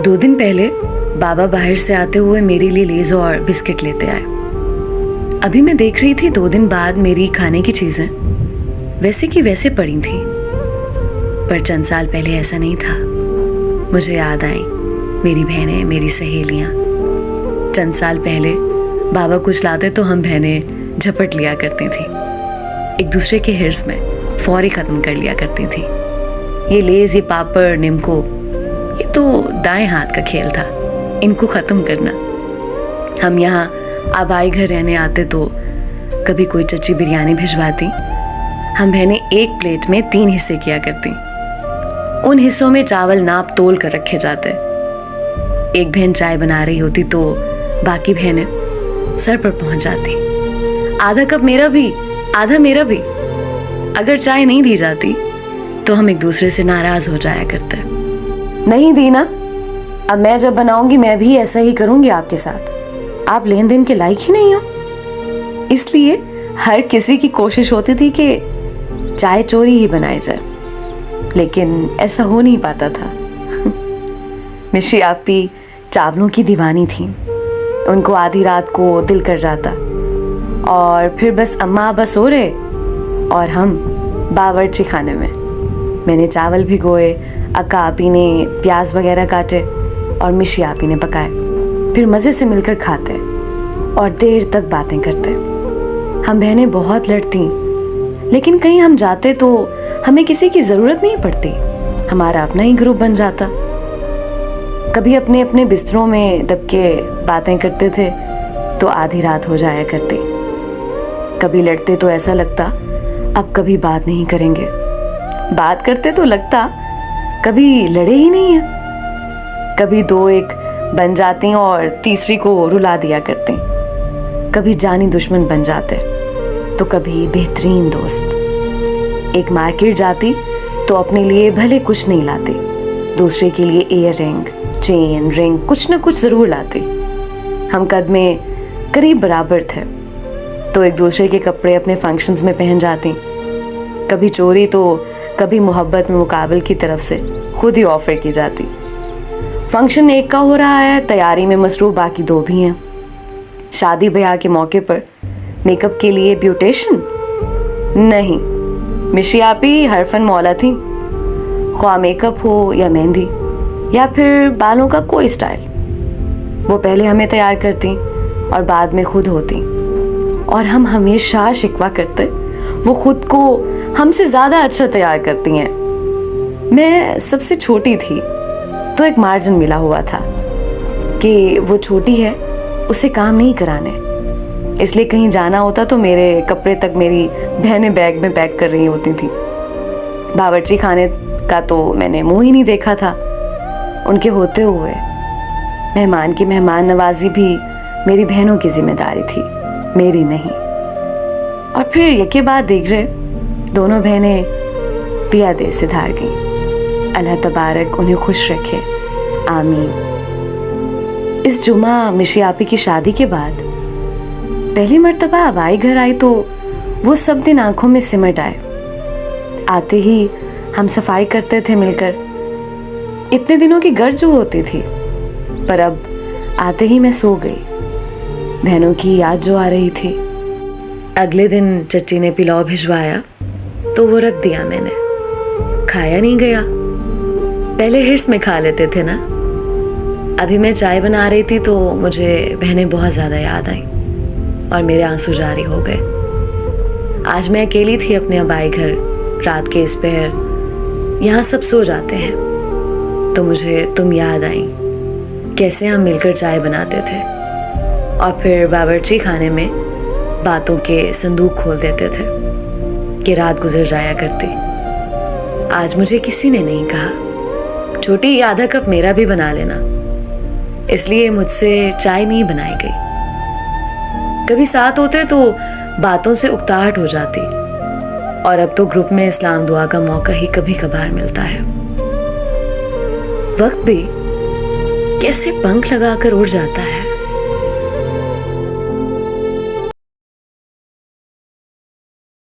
2 दिन पहले बाबा बाहर से आते हुए मेरे लिए लेज और बिस्किट लेते आए। अभी मैं देख रही थी 2 दिन बाद मेरी खाने की चीजें वैसे की वैसे पड़ी थी, पर चंद साल पहले ऐसा नहीं था। मुझे याद आई मेरी बहनें, मेरी सहेलियां। चंद साल पहले बाबा कुछ लाते तो हम बहनें झपट लिया करती थी, एक दूसरे के हिर्स में फौरी खत्म कर लिया करती थी। ये लेज, ये पापड़, निम्को, ये तो दाएं हाथ का खेल था, इनको खत्म करना। हम यहाँ आबाई घर रहने आते तो कभी कोई चच्ची बिरयानी भिजवाती, हम बहनें एक प्लेट में 3 हिस्से किया करती। उन हिस्सों में चावल नाप तोल कर रखे जाते। एक बहन चाय बना रही होती तो बाकी बहनें सर पर पहुंच जाती। आधा कप मेरा भी, आधा मेरा भी। अगर चाय नहीं दी जाती तो हम एक दूसरे से नाराज हो जाया करते। नहीं दी ना, अब मैं जब बनाऊंगी मैं भी ऐसा ही करूंगी आपके साथ। आप लेन देन के लायक ही नहीं हो। इसलिए हर किसी की कोशिश होती थी कि चाय चोरी ही बनाई जाए, लेकिन ऐसा हो नहीं पाता था। मिशी आपी चावलों की दीवानी थी। उनको आधी रात को दिल कर जाता और फिर बस अम्मा बस सो रहे और हम बावर्ची खाने में। मैंने चावल भिगोए, अक्का आपी ने प्याज वगैरह काटे और मिशी आपी ने पकाए। फिर मज़े से मिलकर खाते और देर तक बातें करते। हम बहनें बहुत लड़ती, लेकिन कहीं हम जाते तो हमें किसी की ज़रूरत नहीं पड़ती, हमारा अपना ही ग्रुप बन जाता। कभी अपने अपने बिस्तरों में दब के बातें करते थे तो आधी रात हो जाया करती। कभी लड़ते तो ऐसा लगता अब कभी बात नहीं करेंगे, बात करते तो लगता कभी लड़े ही नहीं है। कभी 2-1 बन जाती और तीसरी को रुला दिया करती। कभी जानी दुश्मन बन जाते तो कभी बेहतरीन दोस्त। एक मार्केट जाती तो अपने लिए भले कुछ नहीं लाती, दूसरे के लिए ईयर रिंग, चेन, रिंग कुछ न कुछ जरूर लाती। हम कद में करीब बराबर थे तो एक दूसरे के कपड़े अपने फंक्शंस में पहन जाती। कभी चोरी तो कभी मोहब्बत में मुकाबल की तरफ से खुद ही ऑफर की जाती। फंक्शन एक का हो रहा है, तैयारी में मसरूफ बाकी 2 भी हैं। शादी ब्याह के मौके पर मेकअप के लिए ब्यूटिशियन नहीं, मिशी आपी हर फन मौला थी। ख्वाह मेकअप हो या मेहंदी या फिर बालों का कोई स्टाइल, वो पहले हमें तैयार करती और बाद में खुद होती। और हम हमेशा शिकवा करते वो खुद को हमसे ज़्यादा अच्छा तैयार करती हैं। मैं सबसे छोटी थी तो एक मार्जिन मिला हुआ था कि वो छोटी है, उसे काम नहीं कराने, इसलिए कहीं जाना होता तो मेरे कपड़े तक मेरी बहनें बैग में पैक कर रही होती थी। बावर्ची खाने का तो मैंने मुंह ही नहीं देखा था उनके होते हुए। मेहमान की मेहमान नवाजी भी मेरी बहनों की जिम्मेदारी थी, मेरी नहीं। और फिर यके बाद देख रहे दोनों बहनें पिया देश से धार गईं। अल्लाह तबारक उन्हें खुश रखे, आमीन। इस जुमा मिशी आपी की शादी के बाद पहली मर्तबा आबाई घर आई तो वो सब दिन आंखों में सिमट आए। आते ही हम सफाई करते थे मिलकर। इतने दिनों की गर्ज जो होती थी, पर अब आते ही मैं सो गई। बहनों की याद जो आ रही थी। अगले दिन चच्ची ने पिलाव भिजवाया तो वो रख दिया मैंने, खाया नहीं गया। पहले हिर्स में खा लेते थे ना। अभी मैं चाय बना रही थी तो मुझे बहनें बहुत ज़्यादा याद आई और मेरे आंसू जारी हो गए। आज मैं अकेली थी अपने आबाई घर, रात के इस पहर। यहाँ सब सो जाते हैं तो मुझे तुम याद आई, कैसे हम मिलकर चाय बनाते थे और फिर बावर्ची खाने में बातों के संदूक खोल देते थे कि रात गुजर जाया करती। आज मुझे किसी ने नहीं कहा, छोटी आधा कप मेरा भी बना लेना, इसलिए मुझसे चाय नहीं बनाई गई। कभी साथ होते तो बातों से उकताहट हो जाती और अब तो ग्रुप में इस्लाम दुआ का मौका ही कभी कभार मिलता है। वक्त भी कैसे पंख लगाकर उड़ जाता है।